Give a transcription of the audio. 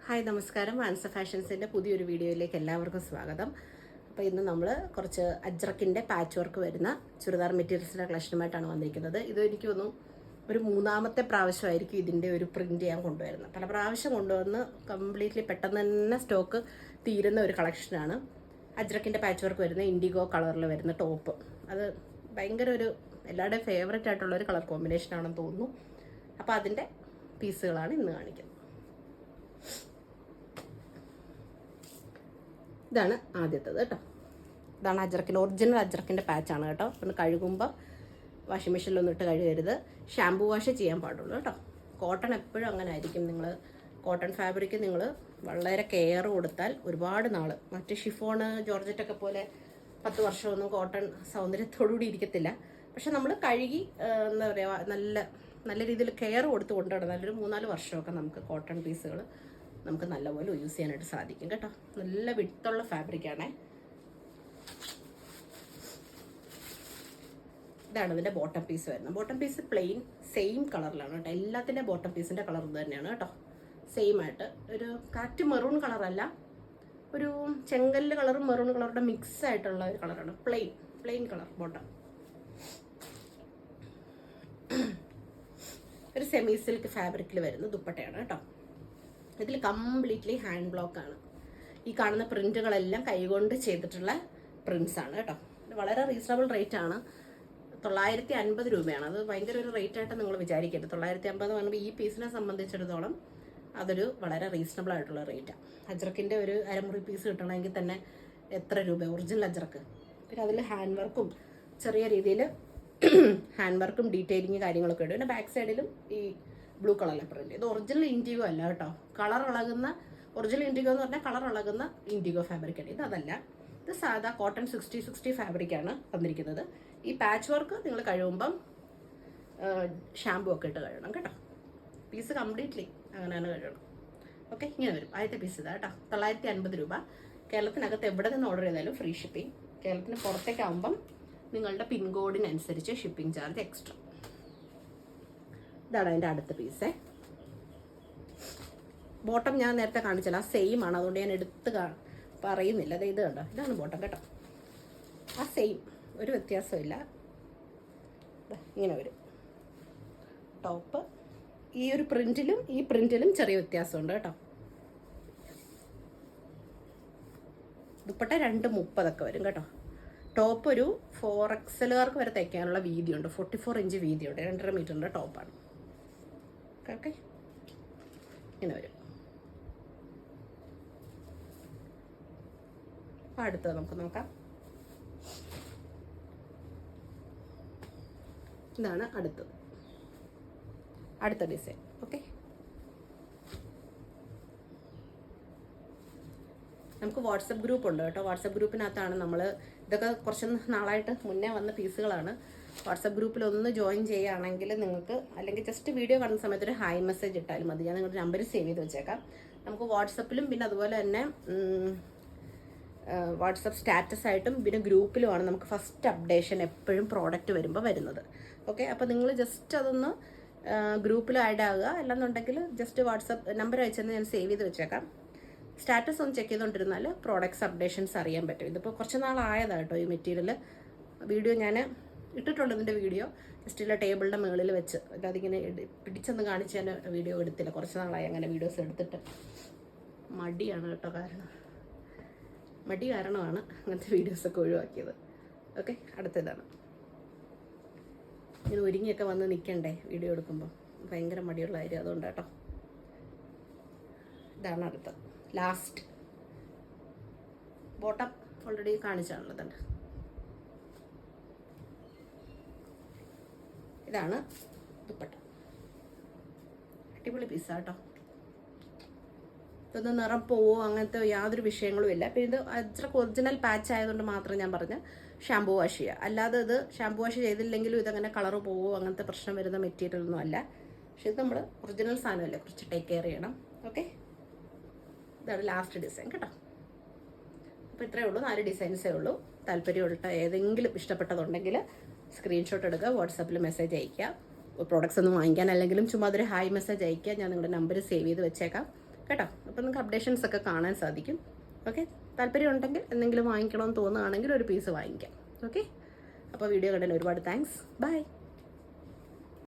Hi നമസ്കാരം. Answer ഫാഷൻസിൻ്റെ പുതിയൊരു വീഡിയോയിലേക്ക് എല്ലാവർക്കും സ്വാഗതം. അപ്പോൾ ഇന്ന് നമ്മൾ കുറച്ച് അജ്രക്കിൻ്റെ പാച്ച് വർക്ക് വരുന്ന ചുരിദാർ മെറ്റീരിയൽസിൻ്റെ കളക്ഷനുമായിട്ടാണ് വന്നിരിക്കുന്നത്. ഇത് എനിക്ക് തോന്നുന്നു ഒരു മൂന്നാമത്തെ പ്രാവശ്യമായിരിക്കും ഇതിൻ്റെ ഒരു പ്രിൻറ്റ് ചെയ്യാൻ കൊണ്ടുവരുന്നത്. പല പ്രാവശ്യം കൊണ്ടുവന്ന് കംപ്ലീറ്റ്ലി പെട്ടെന്ന് തന്നെ സ്റ്റോക്ക് തീരുന്ന ഒരു കളക്ഷനാണ്. അജ്രക്കിൻ്റെ പാച്ച് വർക്ക് വരുന്ന ഇൻഡിഗോ കളറിൽ വരുന്ന ടോപ്പ്. അത് ഭയങ്കര ഒരു എല്ലാവരുടെയും ഫേവറേറ്റ് ആയിട്ടുള്ളൊരു കളർ കോമ്പിനേഷനാണെന്ന് തോന്നുന്നു. അപ്പോൾ അതിൻ്റെ പീസുകളാണ് ഇന്ന് കാണിക്കുന്നത്. ഇതാണ് ആദ്യത്തേത് കേട്ടോ. ഇതാണ് അജ്രക്കിൻ്റെ ഒറിജിനൽ അജ്രക്കിൻ്റെ പാച്ചാണ് കേട്ടോ. ഒന്ന് കഴുകുമ്പോൾ വാഷിംഗ് മെഷീനിലൊന്നും ഇട്ട് കഴുകരുത്. ഷാമ്പൂ വാഷ് ചെയ്യാൻ പാടുള്ളൂ കേട്ടോ. കോട്ടൺ എപ്പോഴും അങ്ങനെ ആയിരിക്കും. നിങ്ങൾ കോട്ടൺ ഫാബ്രിക് നിങ്ങൾ വളരെ കെയർ കൊടുത്താൽ ഒരുപാട് നാൾ, മറ്റ് ഷിഫോണ് ജോർജറ്റൊക്കെ പോലെ 10 വർഷമൊന്നും കോട്ടൺ സൗന്ദര്യത്തോടുകൂടി ഇരിക്കത്തില്ല. പക്ഷെ നമ്മൾ കഴുകി എന്താ പറയുക, നല്ല രീതിയിൽ കെയർ കൊടുത്ത് കൊണ്ടുവരണം. നല്ലൊരു 3-4 വർഷമൊക്കെ നമുക്ക് കോട്ടൺ പീസുകൾ നമുക്ക് നല്ലപോലെ യൂസ് ചെയ്യാനായിട്ട് സാധിക്കും കേട്ടോ. നല്ല വിട്ടുള്ള ഫാബ്രിക്കാണേ. ഇതാണ് ഇതിൻ്റെ ബോട്ടം പീസ് വരുന്നത്. ബോട്ടം പീസ് പ്ലെയിൻ സെയിം കളറിലാണ് കേട്ടോ. എല്ലാത്തിൻ്റെ ബോട്ടം പീസിൻ്റെ കളർ ഇത് തന്നെയാണ് കേട്ടോ. സെയിം ആയിട്ട് ഒരു കാറ്റ് മെറൂൺ കളറല്ല, ഒരു ചെങ്കല്ല് കളറും മെറൂൺ കളറുടെ മിക്സ് ആയിട്ടുള്ള ഒരു കളറാണ്. Plain colour bottom. ഒരു സെമി സിൽക്ക് ഫാബ്രിക്കിൽ വരുന്ന ദുപ്പട്ടയാണ് കേട്ടോ. ഇതിൽ കംപ്ലീറ്റ്ലി ഹാൻഡ് ബ്ലോക്കാണ്. ഈ കാണുന്ന പ്രിൻറ്റുകളെല്ലാം കൈകൊണ്ട് ചെയ്തിട്ടുള്ള പ്രിൻസാണ് കേട്ടോ. വളരെ റീസണബിൾ റേറ്റ് ആണ്. 950 രൂപയാണ്. അത് ഭയങ്കര ഒരു റേറ്റ് ആയിട്ട് നിങ്ങൾ വിചാരിക്കരുത്. 950 പറയുമ്പോൾ ഈ പീസിനെ സംബന്ധിച്ചിടത്തോളം അതൊരു വളരെ റീസണബിൾ ആയിട്ടുള്ള റേറ്റാണ്. അജ്രക്കിൻ്റെ ഒരു അരമുറി പീസ് കിട്ടണമെങ്കിൽ തന്നെ എത്ര രൂപ ഒറിജിനൽ അജ്രക്ക്. പിന്നെ അതിൽ ഹാൻഡ് വർക്കും ചെറിയ രീതിയിൽ ഹാൻഡ് വർക്കും ഡീറ്റെയിലിങ് കാര്യങ്ങളൊക്കെ ഉണ്ട്. പിന്നെ ബാക്ക് സൈഡിലും ഈ ബ്ലൂ കളറിലെ പ്രിന്റ്. ഇത് ഒറിജിനൽ ഇൻഡിഗോ അല്ല കേട്ടോ. കളർ ഇളകുന്ന ഒറിജിനൽ ഇൻഡിഗോ എന്ന് പറഞ്ഞാൽ കളർ ഇളകുന്ന ഇൻഡിഗോ ഫാബ്രിക്കാണ്. ഇത് അതല്ല. ഇത് സാധാ കോട്ടൺ 60 ഫാബ്രിക്കാണ് വന്നിരിക്കുന്നത്. ഈ പാച്ച് വർക്ക് നിങ്ങൾ കഴുകുമ്പം ഷാമ്പൂ ഒക്കെ ഇട്ട് കഴുകണം കേട്ടോ. പീസ് കംപ്ലീറ്റ്ലി അങ്ങനെ തന്നെ കഴുകണം. ഓക്കെ, ഇങ്ങനെ വരും. ആദ്യത്തെ പീസ് ഇതാ കേട്ടോ. 950 രൂപ. കേരളത്തിനകത്ത് എവിടെ നിന്ന് ഓർഡർ ചെയ്താലും ഫ്രീ ഷിപ്പിംഗ്. കേരളത്തിന് പുറത്തേക്കാവുമ്പം നിങ്ങളുടെ പിൻകോഡിനനുസരിച്ച് ഷിപ്പിംഗ് ചാർജ് എക്സ്ട്രാ. ഇതാണ് അതിൻ്റെ അടുത്ത പീസേ. ബോട്ടം ഞാൻ നേരത്തെ കാണിച്ചല്ല, സെയിം ആണ്. അതുകൊണ്ട് ഞാൻ എടുത്ത് പറയുന്നില്ല. അത് ഇത് കണ്ടോ, ഇതാണ് ബോട്ടം കേട്ടോ. ആ സെയിം, ഒരു വ്യത്യാസമില്ല. ഇങ്ങനെ വരും ടോപ്പ്. ഈ ഒരു പ്രിന്റിലും ഈ പ്രിന്റിലും ചെറിയ വ്യത്യാസമുണ്ട് കേട്ടോ. ദുപ്പട്ട 230 വരും കേട്ടോ. ടോപ്പ് ഒരു 4XL വരെ തയ്ക്കാനുള്ള വീതിയുണ്ട്. 44 ഇഞ്ച് വീതിയുണ്ട്. 2.5 മീറ്ററിൻ്റെ ടോപ്പാണ്. ഓക്കെ, ഇങ്ങനെ വരും. അടുത്തത് നമുക്ക് നോക്കാം. ഇതാണ് അടുത്ത ഡിസൈൻ. ഓക്കെ, നമുക്ക് വാട്സപ്പ് ഗ്രൂപ്പ് ഉണ്ട് കേട്ടോ. വാട്സപ്പ് ഗ്രൂപ്പിനകത്താണ് നമ്മൾ ഇതൊക്കെ കുറച്ച് നാളായിട്ട് മുന്നേ വന്ന പീസുകളാണ്. വാട്സപ്പ് ഗ്രൂപ്പിൽ ഒന്ന് ജോയിൻ ചെയ്യുകയാണെങ്കിൽ നിങ്ങൾക്ക്, അല്ലെങ്കിൽ ജസ്റ്റ് വീഡിയോ കാണുന്ന സമയത്ത് ഒരു ഹായ് മെസ്സേജ് ഇട്ടാലും മതി. ഞാൻ നിങ്ങളുടെ നമ്പർ സേവ് ചെയ്ത് വെച്ചേക്കാം. നമുക്ക് വാട്സപ്പിലും പിന്നെ അതുപോലെ തന്നെ വാട്സപ്പ് സ്റ്റാറ്റസ് ആയിട്ടും പിന്നെ ഗ്രൂപ്പിലുമാണ് നമുക്ക് ഫസ്റ്റ് അപ്ഡേഷൻ എപ്പോഴും പ്രോഡക്റ്റ് വരുമ്പോൾ വരുന്നത്. ഓക്കെ, അപ്പോൾ നിങ്ങൾ ജസ്റ്റ് അതൊന്ന് ഗ്രൂപ്പിൽ ആഡ് ആവുക. അല്ലെന്നുണ്ടെങ്കിൽ ജസ്റ്റ് വാട്സപ്പ് നമ്പർ അയച്ചെന്ന് ഞാൻ സേവ് ചെയ്ത് വെച്ചേക്കാം. സ്റ്റാറ്റസ് ഒന്ന് ചെക്ക് ചെയ്തുകൊണ്ടിരുന്നാൽ പ്രോഡക്ട്സ് അപ്ഡേഷൻസ് അറിയാൻ പറ്റും. ഇതിപ്പോൾ കുറച്ച് നാളായതാണ് കേട്ടോ ഈ മെറ്റീരിയൽ. വീഡിയോ ഞാൻ ഇട്ടിട്ടുണ്ട്. ഇതിൻ്റെ വീഡിയോ ജസ്റ്റ് ഇല്ല ടേബിളിൻ്റെ മുകളിൽ വെച്ച് അതിങ്ങനെ പിടിച്ചൊന്ന് കാണിച്ച് ഞാൻ വീഡിയോ എടുത്തില്ല. കുറച്ച് നാളായി അങ്ങനെ വീഡിയോസ് എടുത്തിട്ട്. മടിയാണ് കേട്ടോ, മടി കാരണമാണ് അങ്ങനത്തെ വീഡിയോസൊക്കെ ഒഴിവാക്കിയത്. ഓക്കെ, അടുത്തതാണ്. ഇങ്ങനെ ഒരുങ്ങിയൊക്കെ വന്ന് നിൽക്കണ്ടേ വീഡിയോ എടുക്കുമ്പോൾ, ഭയങ്കര മടിയുള്ള കാര്യം അതുകൊണ്ട് കേട്ടോ. ഇതാണ് അടുത്തത്, ലാസ്റ്റ്. Bottom already കാണിച്ചാണുള്ളത്. ഇതാണ് ദുപ്പട്ട. അടിപൊളി പീസാ കേട്ടോ. ഇതൊന്നും നിറം പോവോ അങ്ങനത്തെ യാതൊരു വിഷയങ്ങളും ഇല്ല. പിന്നെ ഇത് അജ്രക്ക് ഒറിജിനൽ പാച്ച് ആയതുകൊണ്ട് മാത്രം ഞാൻ പറഞ്ഞ് ഷാമ്പൂ വാഷ് ചെയ്യുക. അല്ലാതെ ഇത് ഷാമ്പൂ വാഷ് ചെയ്തില്ലെങ്കിലും ഇതങ്ങനെ കളറ് പോവോ അങ്ങനത്തെ പ്രശ്നം വരുന്ന മെറ്റീരിയൽ ഒന്നും അല്ല. പക്ഷെ ഇത് നമ്മൾ ഒറിജിനൽ സാധനമല്ലേ, കുറച്ച് ടേക്ക് കെയർ ചെയ്യണം. ഓക്കെ, ഇതാണ് ലാസ്റ്റ് ഡിസൈൻ കേട്ടോ. അപ്പോൾ ഇത്രയേ ഉള്ളൂ, 4 ഡിസൈൻസേ ഉള്ളൂ. താല്പര്യമുള്ള ഏതെങ്കിലും ഇഷ്ടപ്പെട്ടതുണ്ടെങ്കിൽ സ്ക്രീൻഷോട്ട് എടുക്കുക, വാട്സാപ്പിൽ മെസ്സേജ് അയയ്ക്കുക. പ്രോഡക്റ്റ്സ് ഒന്നും വാങ്ങിക്കാൻ അല്ലെങ്കിലും ചുമ്മാ അതൊരു ഹായ് മെസ്സേജ് അയയ്ക്കുക. ഞാൻ നിങ്ങളുടെ നമ്പർ സേവ് ചെയ്ത് വെച്ചേക്കാം. കേട്ടോ. അപ്പോൾ നിങ്ങൾക്ക് അപ്ഡേഷൻസ് ഒക്കെ കാണാൻ സാധിക്കും. ഓക്കെ, താല്പര്യം ഉണ്ടെങ്കിൽ എന്തെങ്കിലും വാങ്ങിക്കണമെന്ന് തോന്നുകയാണെങ്കിൽ ഒരു പീസ് വാങ്ങിക്കാം. ഓക്കെ, അപ്പോൾ വീഡിയോ കണ്ടതിന് ഒരുപാട് താങ്ക്സ്. ബൈ.